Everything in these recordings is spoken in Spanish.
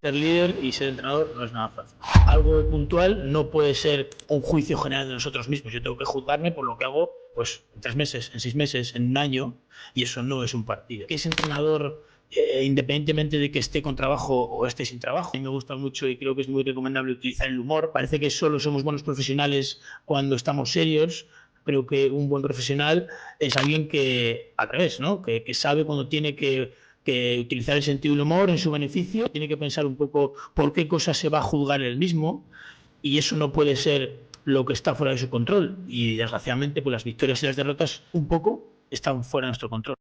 Ser líder y ser entrenador no es nada fácil. Algo puntual no puede ser un juicio general de nosotros mismos. Yo tengo que juzgarme por lo que hago pues, en 3 meses, en 6 meses, en un año, y eso no es un partido. Que es entrenador, independientemente de que esté con trabajo o esté sin trabajo. A mí me gusta mucho y creo que es muy recomendable utilizar el humor. Parece que solo somos buenos profesionales cuando estamos serios. Creo que un buen profesional es alguien que, al revés, ¿no? Que sabe cuando tiene que utilizar el sentido del humor en su beneficio, tiene que pensar un poco por qué cosas se va a juzgar él mismo, y eso no puede ser lo que está fuera de su control, y desgraciadamente pues las victorias y las derrotas un poco están fuera de nuestro control.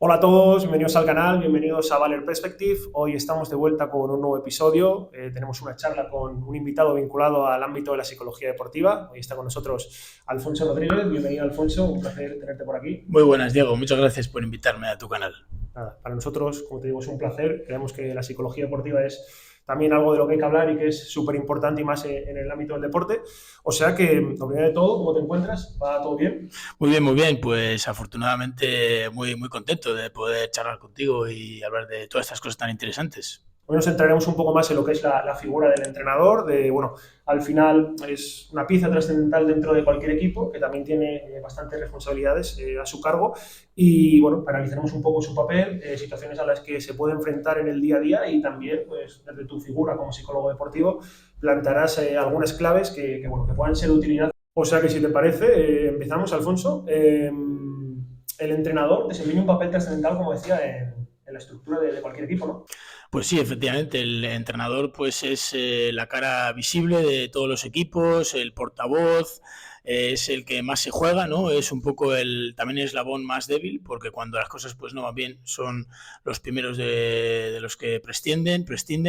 Hola a todos, bienvenidos al canal, bienvenidos a Valer Perspective. Hoy estamos de vuelta con un nuevo episodio. Tenemos una charla con un invitado vinculado al ámbito de la psicología deportiva. Hoy está con nosotros Alfonso Rodríguez. Bienvenido, Alfonso, un placer tenerte por aquí. Muy buenas, Diego, muchas gracias por invitarme a tu canal. Nada, para nosotros, como te digo, es un placer. Creemos que la psicología deportiva es también algo de lo que hay que hablar y que es súper importante y más en el ámbito del deporte. O sea que, lo primero de todo, ¿cómo te encuentras? ¿Va todo bien? Muy bien, muy bien. Pues afortunadamente muy contento de poder charlar contigo y hablar de todas estas cosas tan interesantes. Hoy nos centraremos un poco más en lo que es la figura del entrenador, bueno, al final es una pieza trascendental dentro de cualquier equipo que también tiene bastantes responsabilidades a su cargo y, bueno, analizaremos un poco su papel, situaciones a las que se puede enfrentar en el día a día y también, pues, desde tu figura como psicólogo deportivo, plantearás algunas claves bueno, que puedan ser de utilidad. O sea que, si te parece, empezamos, Alfonso. El entrenador desempeña un papel trascendental, como decía, en la estructura de cualquier equipo, ¿no? Pues sí, efectivamente, el entrenador pues es la cara visible de todos los equipos, el portavoz, es el que más se juega, ¿no? Es un poco también el eslabón más débil, porque cuando las cosas pues no van bien son los primeros de los que prescinden,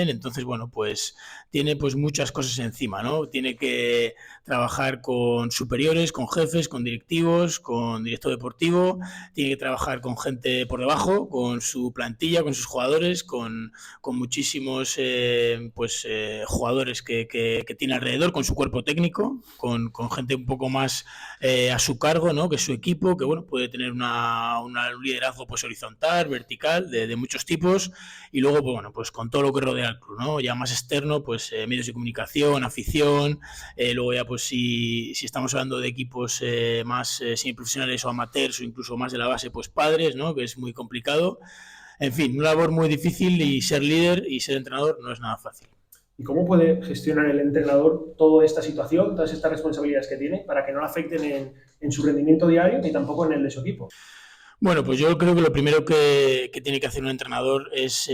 entonces bueno, pues tiene pues muchas cosas encima, ¿no? Tiene que trabajar con superiores, con jefes, con directivos, con director deportivo, tiene que trabajar con gente por debajo, con su plantilla, con sus jugadores, con muchísimos jugadores que tiene alrededor, con su cuerpo técnico, con gente un poco más a su cargo, ¿no? Que su equipo, que bueno, puede tener un liderazgo pues horizontal, vertical, de muchos tipos, y luego pues, bueno, pues con todo lo que rodea al club, ¿no? Ya más externo, pues medios de comunicación, afición, luego ya pues si estamos hablando de equipos más semiprofesionales o amateurs o incluso más de la base, pues padres, ¿no? Que es muy complicado. En fin, una labor muy difícil, y ser líder y ser entrenador no es nada fácil. ¿Y cómo puede gestionar el entrenador toda esta situación, todas estas responsabilidades que tiene, para que no le afecten en su rendimiento diario ni tampoco en el de su equipo? Bueno, pues yo creo que lo primero que tiene que hacer un entrenador es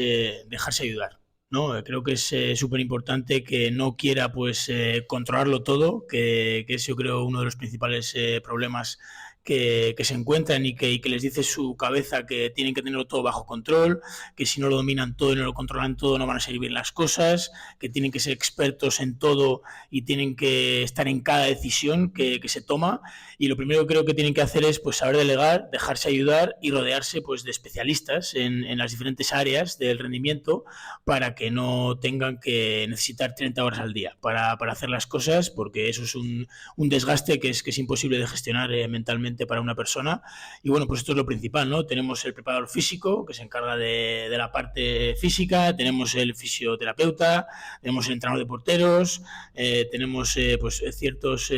dejarse ayudar, ¿no? Creo que es súper importante que no quiera pues controlarlo todo, que es yo creo uno de los principales problemas que se encuentran, y que les dice su cabeza que tienen que tenerlo todo bajo control, que si no lo dominan todo y no lo controlan todo no van a salir bien las cosas, que tienen que ser expertos en todo y tienen que estar en cada decisión que se toma. Y lo primero que creo que tienen que hacer es pues saber delegar, dejarse ayudar y rodearse pues de especialistas en las diferentes áreas del rendimiento, para que no tengan que necesitar 30 horas al día para hacer las cosas, porque eso es un desgaste que es imposible de gestionar mentalmente para una persona. Y bueno, pues esto es lo principal, ¿no? Tenemos el preparador físico que se encarga de la parte física, tenemos el fisioterapeuta, tenemos el entrenador de porteros, tenemos pues ciertos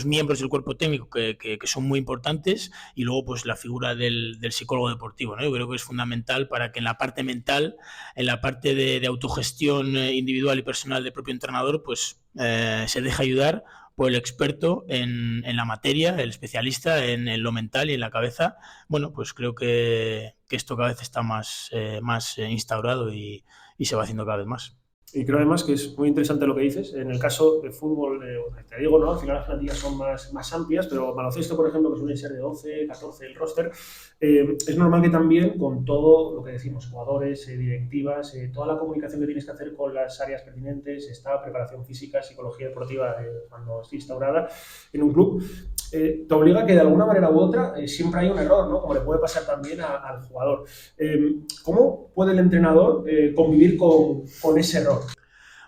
miembros del cuerpo técnico que son muy importantes, y luego pues la figura del psicólogo deportivo, ¿no? Yo creo que es fundamental para que en la parte mental, en la parte de autogestión individual y personal del propio entrenador, pues se deje ayudar por el experto en la materia, el especialista en lo mental y en la cabeza. Bueno, pues creo que esto cada vez está más instaurado, y se va haciendo cada vez más. Y creo además que es muy interesante lo que dices. En el caso de fútbol, te digo, ¿no? Al final las plantillas son más amplias, pero baloncesto, por ejemplo, que suele ser de 12, 14 el roster, es normal que también con todo lo que decimos, jugadores, directivas, toda la comunicación que tienes que hacer con las áreas pertinentes, esta preparación física, psicología deportiva, cuando esté instaurada en un club, te obliga a que de alguna manera u otra siempre hay un error, ¿no? Como le puede pasar también al jugador. ¿Cómo puede el entrenador convivir con ese error?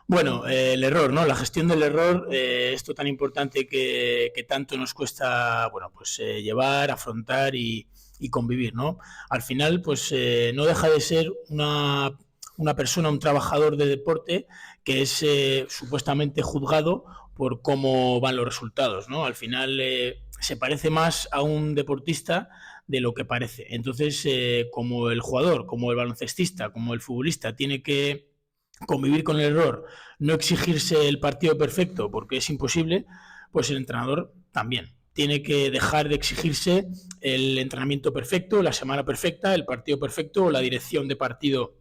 Bueno, el error, ¿no? La gestión del error, esto tan importante que tanto nos cuesta, bueno, pues llevar, afrontar y convivir, ¿no? Al final, pues no deja de ser una persona, un trabajador de deporte que es supuestamente juzgado por cómo van los resultados, ¿no? Al final se parece más a un deportista de lo que parece. Entonces, como el jugador, como el baloncestista, como el futbolista tiene que convivir con el error, no exigirse el partido perfecto porque es imposible, pues el entrenador también tiene que dejar de exigirse el entrenamiento perfecto, la semana perfecta, el partido perfecto o la dirección de partido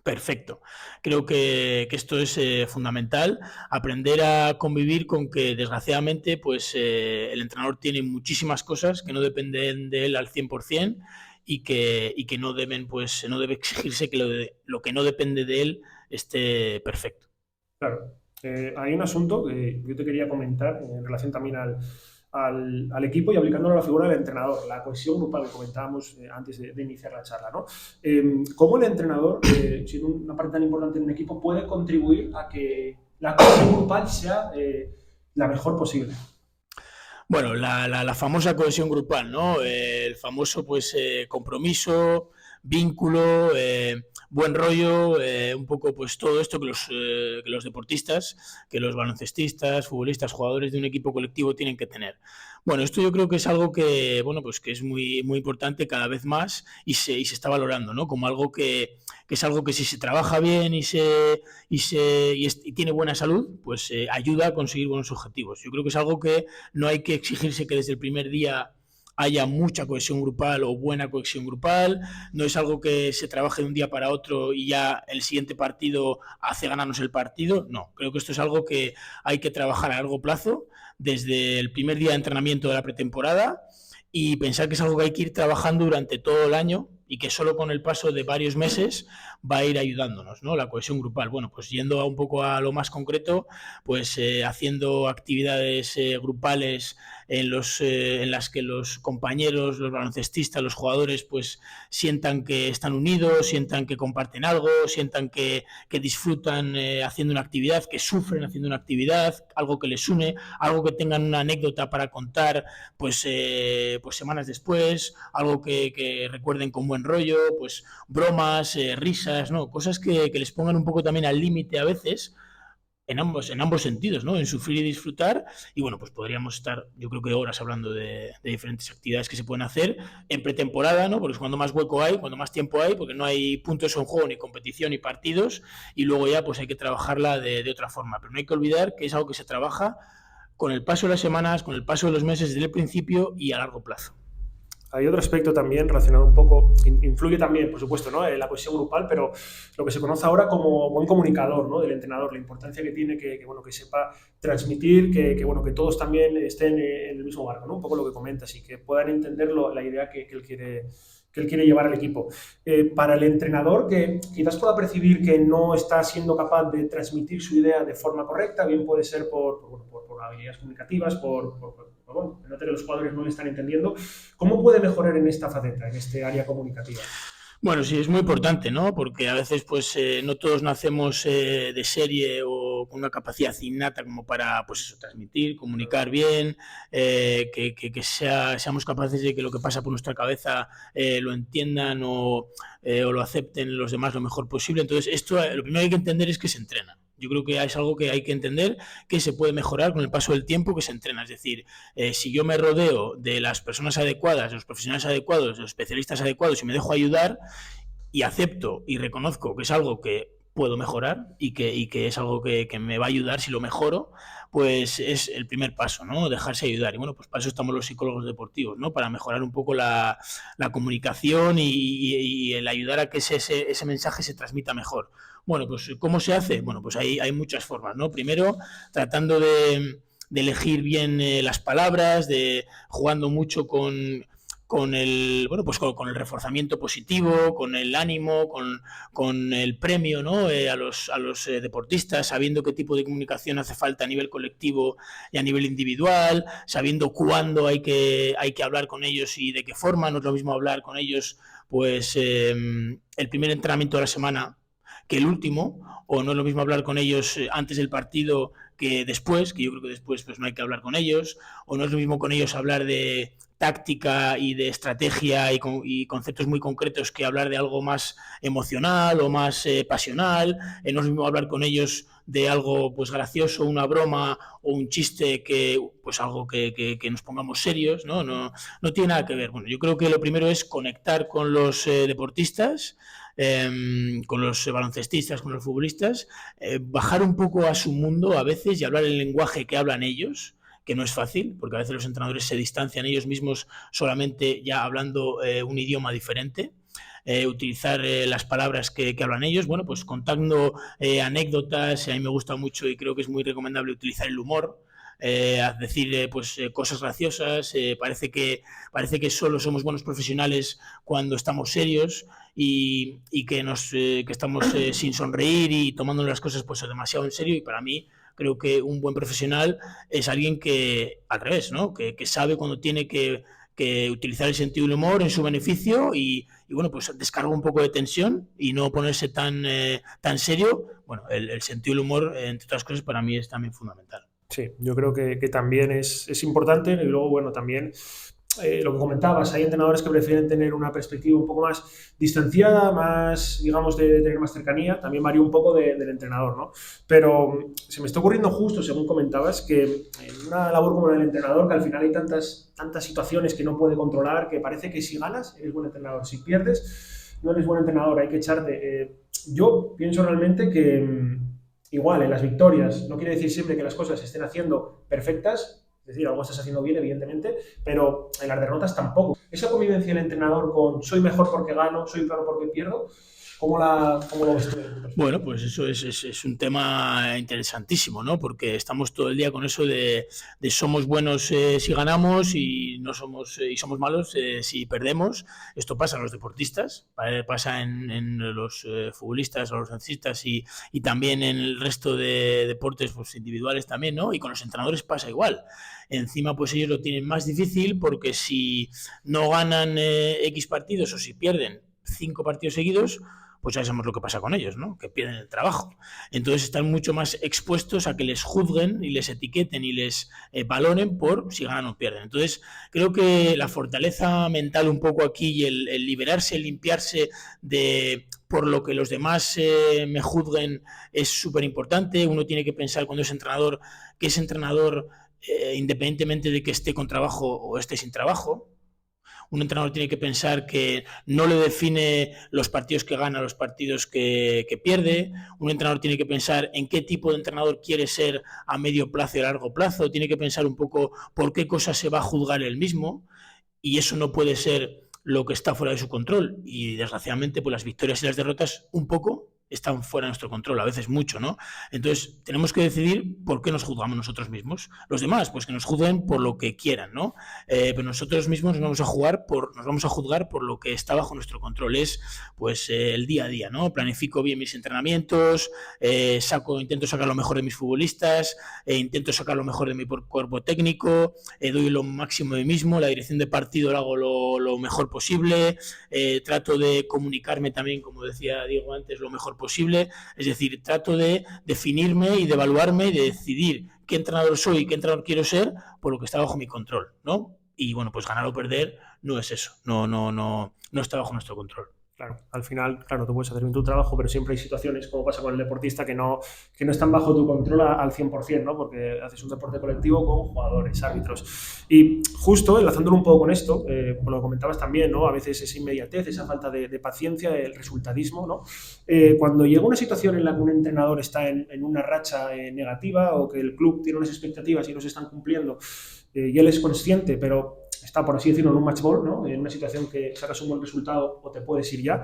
perfecto. Creo que esto es fundamental, aprender a convivir con que desgraciadamente pues el entrenador tiene muchísimas cosas que no dependen de él al 100% y que no deben pues no debe exigirse que lo que no depende de él esté perfecto. Claro. Hay un asunto que yo te quería comentar en relación también al equipo y aplicándolo a la figura del entrenador, la cohesión grupal que comentábamos antes de iniciar la charla, ¿no? ¿Cómo el entrenador, siendo una parte tan importante en un equipo, puede contribuir a que la cohesión grupal sea la mejor posible? Bueno, la famosa cohesión grupal, ¿no? El famoso pues compromiso, vínculo, buen rollo, un poco pues todo esto que los deportistas, que los baloncestistas, futbolistas, jugadores de un equipo colectivo tienen que tener. Bueno, esto yo creo que es algo que, bueno, pues que es muy importante cada vez más y se está valorando, ¿no? Como algo que es algo que si se trabaja bien y tiene buena salud, pues ayuda a conseguir buenos objetivos. Yo creo que es algo que no hay que exigirse que desde el primer día haya mucha cohesión grupal o buena cohesión grupal, no es algo que se trabaje de un día para otro y ya el siguiente partido hace ganarnos el partido, no, creo que esto es algo que hay que trabajar a largo plazo, desde el primer día de entrenamiento de la pretemporada y pensar que es algo que hay que ir trabajando durante todo el año y que solo con el paso de varios meses va a ir ayudándonos, ¿no? La cohesión grupal. Bueno, pues yendo un poco a lo más concreto, pues haciendo actividades grupales en las que los compañeros, los baloncestistas, los jugadores, pues sientan que están unidos, sientan que comparten algo, sientan que disfrutan haciendo una actividad, que sufren haciendo una actividad, algo que les une, algo que tengan una anécdota para contar, pues semanas después, algo que recuerden con buen rollo, pues bromas, risas, ¿no? Cosas que les pongan un poco también al límite a veces, en ambos sentidos, ¿no? En sufrir y disfrutar. Y bueno, pues podríamos estar, yo creo que horas hablando de diferentes actividades que se pueden hacer en pretemporada, ¿no? Porque es cuando más hueco hay, cuando más tiempo hay, porque no hay puntos en juego, ni competición, ni partidos, y luego ya pues hay que trabajarla de otra forma. Pero no hay que olvidar que es algo que se trabaja con el paso de las semanas, con el paso de los meses desde el principio y a largo plazo. Hay otro aspecto también relacionado un poco, influye también, por supuesto, ¿no? En la cohesión grupal, pero lo que se conoce ahora como buen comunicador, ¿no? Del entrenador, la importancia que tiene bueno, que sepa transmitir, bueno, que todos también estén en el mismo barco, ¿no? Un poco lo que comentas y que puedan entender la idea que él quiere llevar al equipo. Para el entrenador que quizás pueda percibir que no está siendo capaz de transmitir su idea de forma correcta, bien puede ser por habilidades comunicativas, bueno, note que los jugadores no le están entendiendo. ¿Cómo puede mejorar en esta faceta, en este área comunicativa? Bueno, sí, es muy importante, ¿no? Porque a veces, pues, no todos nacemos de serie o con una capacidad innata como para, pues eso, transmitir, comunicar bien, seamos capaces de que lo que pasa por nuestra cabeza lo entiendan o lo acepten los demás lo mejor posible. Entonces, esto lo primero que hay que entender es que se entrena. Yo creo que es algo que hay que entender, que se puede mejorar con el paso del tiempo, que se entrena. Es decir, si yo me rodeo de las personas adecuadas, de los profesionales adecuados, de los especialistas adecuados y me dejo ayudar y acepto y reconozco que es algo que puedo mejorar y que es algo que me va a ayudar si lo mejoro, pues es el primer paso, ¿no? Dejarse ayudar. Y bueno, pues para eso estamos los psicólogos deportivos, ¿no? Para mejorar un poco la comunicación y el ayudar a que ese mensaje se transmita mejor. Bueno, pues ¿cómo se hace? Bueno, pues hay muchas formas, ¿no? Primero, tratando de elegir bien las palabras, de jugando mucho con el bueno pues con el reforzamiento positivo, con el ánimo, con el premio, ¿no? A los deportistas, sabiendo qué tipo de comunicación hace falta a nivel colectivo y a nivel individual, sabiendo cuándo hay que hablar con ellos y de qué forma. No es lo mismo hablar con ellos pues el primer entrenamiento de la semana que el último, o no es lo mismo hablar con ellos antes del partido que después, que yo creo que después pues no hay que hablar con ellos, o no es lo mismo con ellos hablar de táctica y de estrategia y conceptos muy concretos que hablar de algo más emocional o más pasional. No es lo mismo hablar con ellos de algo pues gracioso, una broma o un chiste, que pues algo que nos pongamos serios, ¿no? No tiene nada que ver. Bueno, yo creo que lo primero es conectar con los deportistas, con los baloncestistas, con los futbolistas, bajar un poco a su mundo a veces y hablar el lenguaje que hablan ellos, que no es fácil, porque a veces los entrenadores se distancian ellos mismos solamente ya hablando un idioma diferente. Utilizar las palabras que hablan ellos, bueno, pues contando anécdotas. A mí me gusta mucho y creo que es muy recomendable utilizar el humor, decir cosas graciosas. Parece que solo somos buenos profesionales cuando estamos serios y que estamos sin sonreír y tomándonos las cosas pues demasiado en serio. Y para mí creo que un buen profesional es alguien que, al revés, ¿no? Que sabe cuando tiene que utilizar el sentido del humor en su beneficio y bueno, pues descarga un poco de tensión y no ponerse tan serio. Bueno, el sentido del humor, entre otras cosas, para mí es también fundamental. Sí, yo creo que también es importante. Y luego, bueno, también lo que comentabas, hay entrenadores que prefieren tener una perspectiva un poco más distanciada, más, digamos, de tener más cercanía. También varía un poco del entrenador, ¿no? Pero se me está ocurriendo justo, según comentabas, que en una labor como la del entrenador, que al final hay tantas situaciones que no puede controlar, que parece que si ganas eres buen entrenador, si pierdes no eres buen entrenador, hay que echarte. Yo pienso realmente que igual en las victorias no quiere decir siempre que las cosas se estén haciendo perfectas. Es decir, algo estás haciendo bien, evidentemente, pero en las derrotas tampoco. Esa convivencia del entrenador con soy mejor porque gano, soy peor porque pierdo, ¿cómo lo ves tú? Bueno, pues eso es un tema interesantísimo, ¿no? Porque estamos todo el día con eso de somos buenos si ganamos y no somos y somos malos si perdemos. Esto pasa en los deportistas, pasa en los futbolistas, los baloncestistas y también en el resto de deportes pues, individuales también, ¿no? Y con los entrenadores pasa igual. Encima, pues ellos lo tienen más difícil porque si no ganan X partidos o si pierden 5 partidos seguidos, pues ya sabemos lo que pasa con ellos, ¿no? Que pierden el trabajo. Entonces están mucho más expuestos a que les juzguen y les etiqueten y les valoren por si ganan o pierden. Entonces creo que la fortaleza mental un poco aquí y el liberarse, el limpiarse de por lo que los demás me juzguen es súper importante. Uno tiene que pensar cuando es entrenador que es entrenador independientemente de que esté con trabajo o esté sin trabajo. Un entrenador tiene que pensar que no le define los partidos que gana, los partidos que pierde. Un entrenador tiene que pensar en qué tipo de entrenador quiere ser a medio plazo y a largo plazo. Tiene que pensar un poco por qué cosas se va a juzgar él mismo. Y eso no puede ser lo que está fuera de su control. Y desgraciadamente, pues las victorias y las derrotas un poco están fuera de nuestro control, a veces mucho, ¿no? Entonces, tenemos que decidir por qué nos juzgamos nosotros mismos. Los demás, pues que nos juzguen por lo que quieran, ¿no? Pero nosotros mismos nos vamos a juzgar por lo que está bajo nuestro control. Es, pues, el día a día, ¿no? Planifico bien mis entrenamientos, intento sacar lo mejor de mis futbolistas, intento sacar lo mejor de mi cuerpo técnico, doy lo máximo de mí mismo, la dirección de partido la hago lo mejor posible, trato de comunicarme también, como decía Diego antes, lo mejor posible, es decir, trato de definirme y de evaluarme y de decidir qué entrenador soy y qué entrenador quiero ser por lo que está bajo mi control, ¿no? Y bueno, pues ganar o perder no es eso, no está bajo nuestro control. Claro, al final, claro, tú puedes hacer bien tu trabajo, pero siempre hay situaciones, como pasa con el deportista, que no están bajo tu control al 100%, ¿no? Porque haces un deporte colectivo con jugadores, árbitros. Y justo, enlazándolo un poco con esto, por lo que comentabas también, ¿no? A veces esa inmediatez, esa falta de paciencia, el resultadismo, ¿no? Cuando llega una situación en la que un entrenador está en una racha negativa o que el club tiene unas expectativas y no se están cumpliendo, y él es consciente, pero está, por así decirlo, en un match ball, ¿no? En una situación que sacas un buen resultado o te puedes ir ya.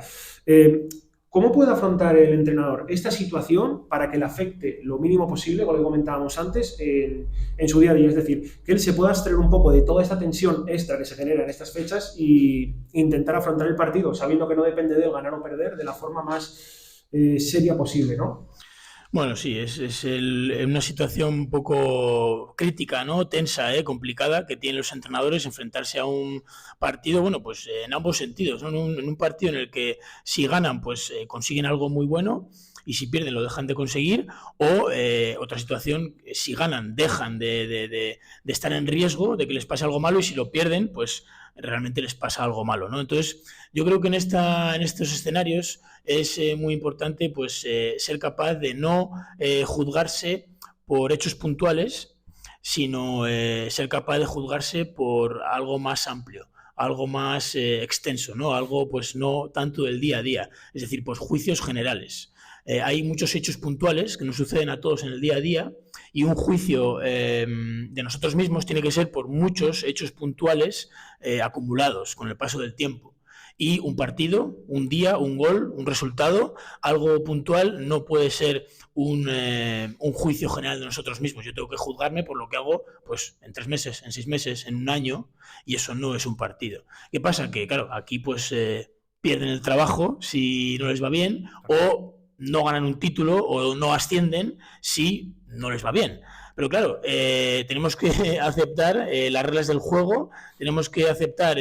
¿Cómo puede afrontar el entrenador esta situación para que le afecte lo mínimo posible, como lo comentábamos antes, en su día a día? Es decir, que él se pueda extraer un poco de toda esta tensión extra que se genera en estas fechas e intentar afrontar el partido sabiendo que no depende de él ganar o perder de la forma más seria posible, ¿no? Bueno, sí, es una situación un poco crítica, ¿no? Tensa, complicada, que tienen los entrenadores enfrentarse a un partido, bueno, pues en ambos sentidos, ¿no? En un partido en el que si ganan, pues consiguen algo muy bueno, y si pierden lo dejan de conseguir, o otra situación, si ganan dejan de estar en riesgo de que les pase algo malo, y si lo pierden pues realmente les pasa algo malo, ¿no? Entonces yo creo que en estos escenarios es muy importante pues ser capaz de no juzgarse por hechos puntuales, sino ser capaz de juzgarse por algo más amplio, algo más extenso, ¿no? Algo pues no tanto del día a día, es decir, pues juicios generales. Hay muchos hechos puntuales que nos suceden a todos en el día a día, y un juicio de nosotros mismos tiene que ser por muchos hechos puntuales acumulados con el paso del tiempo. Y un partido, un día, un gol, un resultado, algo puntual, no puede ser un juicio general de nosotros mismos. Yo tengo que juzgarme por lo que hago pues en 3 meses, en 6 meses, en un año, y eso no es un partido. ¿Qué pasa? Que claro, aquí pues pierden el trabajo si no les va bien, o no ganan un título o no ascienden si no les va bien. Pero claro, tenemos que aceptar las reglas del juego, tenemos que aceptar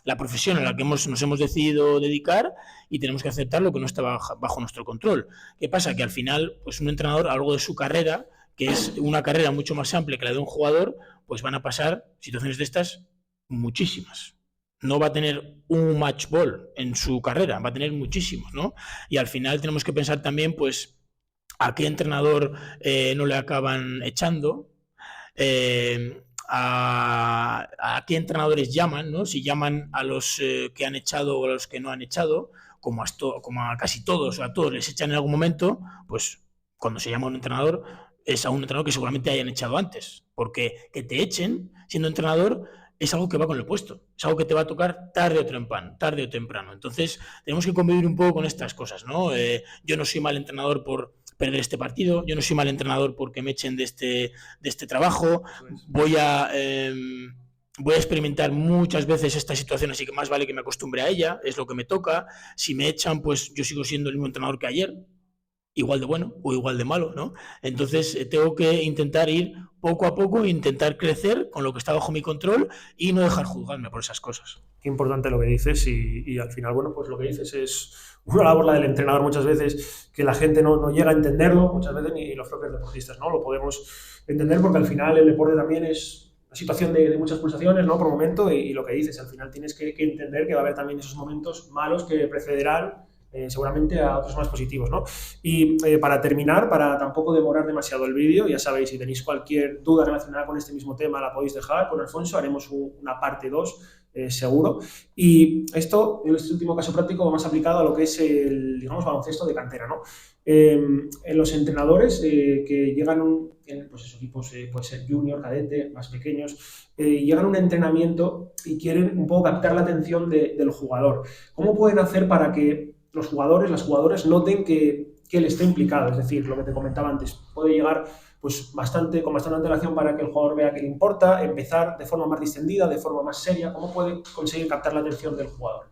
la profesión a la que nos hemos decidido dedicar, y tenemos que aceptar lo que no está bajo nuestro control. ¿Qué pasa? Que al final, pues un entrenador, a lo largo de su carrera, que es una carrera mucho más amplia que la de un jugador, pues van a pasar situaciones de estas muchísimas. No va a tener un match ball en su carrera, va a tener muchísimos, ¿no? Y al final tenemos que pensar también, pues, a qué entrenador no le acaban echando, a qué entrenadores llaman, ¿no? Si llaman a los que han echado o a los que no han echado, como a casi todos o a todos les echan en algún momento, pues cuando se llama a un entrenador es a un entrenador que seguramente hayan echado antes, porque que te echen siendo entrenador es algo que va con el puesto, es algo que te va a tocar tarde o temprano. Entonces tenemos que convivir un poco con estas cosas, ¿no? Yo no soy mal entrenador por perder este partido, yo no soy mal entrenador porque me echen de este trabajo, voy a experimentar muchas veces esta situación, así que más vale que me acostumbre a ella, es lo que me toca. Si me echan, pues yo sigo siendo el mismo entrenador que ayer, igual de bueno o igual de malo, ¿no? Entonces tengo que intentar ir poco a poco, intentar crecer con lo que está bajo mi control y no dejar juzgarme por esas cosas. Qué importante lo que dices, y al final, bueno, pues lo que dices es una labor, la del entrenador, muchas veces que la gente no llega a entenderlo, muchas veces ni los propios deportistas, ¿no? Lo podemos entender, porque al final el deporte también es una situación de muchas pulsaciones, ¿no? Por momento, y lo que dices, al final tienes que entender que va a haber también esos momentos malos que precederán seguramente a otros más positivos, ¿no? Y para terminar, para tampoco demorar demasiado el vídeo, ya sabéis, si tenéis cualquier duda relacionada con este mismo tema, la podéis dejar con Alfonso, haremos una parte 2, seguro. Y esto, en este último caso práctico, más aplicado a lo que es el, digamos, baloncesto de cantera, ¿no? En los entrenadores que llegan en pues esos equipos, puede ser junior, cadete, más pequeños, llegan a un entrenamiento y quieren un poco captar la atención del jugador. ¿Cómo pueden hacer para que los jugadores, las jugadoras noten que él está implicado? Es decir, lo que te comentaba antes, puede llegar pues con bastante antelación para que el jugador vea que le importa, empezar de forma más distendida, de forma más seria. ¿Cómo puede conseguir captar la atención del jugador?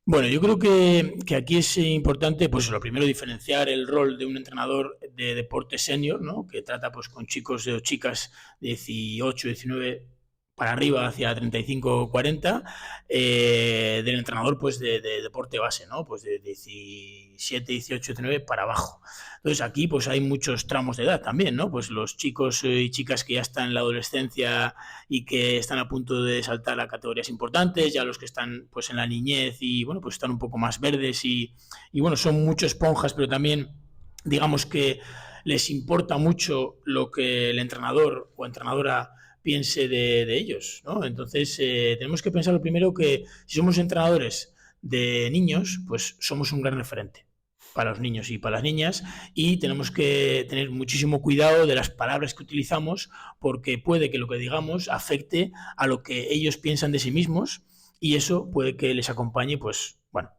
Bueno, yo creo que aquí es importante, pues lo primero, diferenciar el rol de un entrenador de deporte senior, ¿no? Que trata pues con chicos o chicas de 18, 19 para arriba, hacia 35 40, del entrenador pues de deporte base, ¿no? Pues de 17, 18, 19 para abajo. Entonces aquí pues hay muchos tramos de edad también, ¿no? Pues los chicos y chicas que ya están en la adolescencia y que están a punto de saltar a categorías importantes, ya los que están pues en la niñez y bueno, pues están un poco más verdes y bueno, son mucho esponjas, pero también digamos que les importa mucho lo que el entrenador o entrenadora piense de ellos, ¿no? Entonces tenemos que pensar lo primero que si somos entrenadores de niños, pues somos un gran referente para los niños y para las niñas, y tenemos que tener muchísimo cuidado de las palabras que utilizamos, porque puede que lo que digamos afecte a lo que ellos piensan de sí mismos, y eso puede que les acompañe, pues, bueno,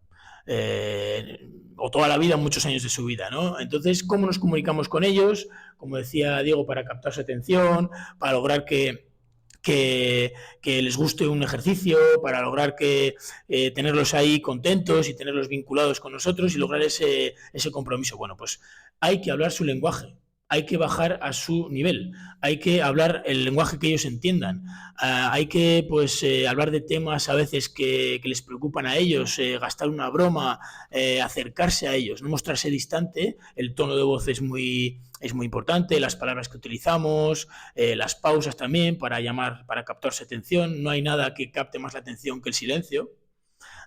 o toda la vida, muchos años de su vida, ¿no? Entonces, ¿cómo nos comunicamos con ellos? Como decía Diego, para captar su atención, para lograr que les guste un ejercicio, para lograr que tenerlos ahí contentos y tenerlos vinculados con nosotros y lograr ese compromiso. Bueno, pues hay que hablar su lenguaje, hay que bajar a su nivel, hay que hablar el lenguaje que ellos entiendan, hay que pues hablar de temas a veces que les preocupan a ellos, gastar una broma, acercarse a ellos, no mostrarse distante. El tono de voz es muy importante, las palabras que utilizamos, las pausas también para captar su atención. No hay nada que capte más la atención que el silencio,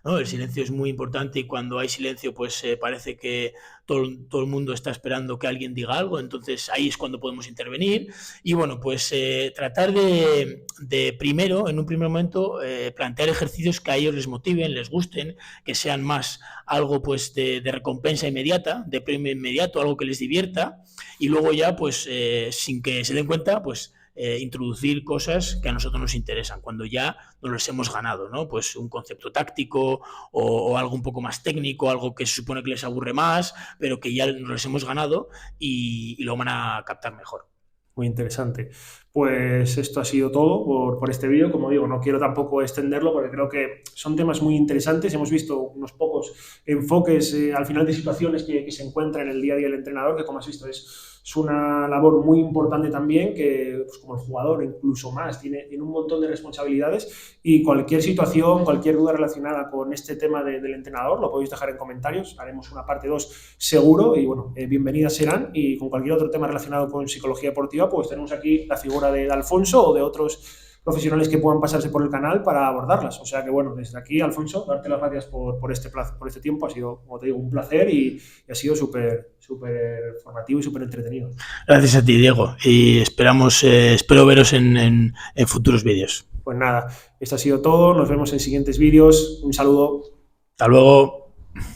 ¿no? El silencio es muy importante y cuando hay silencio pues parece que todo el mundo está esperando que alguien diga algo, entonces ahí es cuando podemos intervenir y bueno, pues tratar de primero, en un primer momento, plantear ejercicios que a ellos les motiven, les gusten, que sean más algo pues de recompensa inmediata, de premio inmediato, algo que les divierta y luego ya pues sin que se den cuenta pues introducir cosas que a nosotros nos interesan, cuando ya nos los hemos ganado, ¿no? Pues un concepto táctico o algo un poco más técnico, algo que se supone que les aburre más, pero que ya nos los hemos ganado y lo van a captar mejor. Muy interesante. Pues esto ha sido todo por este vídeo. Como digo, no quiero tampoco extenderlo porque creo que son temas muy interesantes. Hemos visto unos pocos enfoques al final de situaciones que se encuentran en el día a día del entrenador, que como has visto es una labor muy importante también, que pues, como el jugador incluso más, tiene un montón de responsabilidades y cualquier situación, cualquier duda relacionada con este tema del entrenador lo podéis dejar en comentarios. Haremos una parte 2 seguro y bueno, bienvenidas serán, y con cualquier otro tema relacionado con psicología deportiva pues tenemos aquí la figura de Alfonso o de otros profesionales que puedan pasarse por el canal para abordarlas. O sea que bueno, desde aquí, Alfonso, darte las gracias por este tiempo. Ha sido, como te digo, un placer y ha sido súper formativo y súper entretenido. Gracias a ti, Diego, y espero veros en futuros vídeos. Pues nada, esto ha sido todo. Nos vemos en siguientes vídeos. Un saludo. Hasta luego.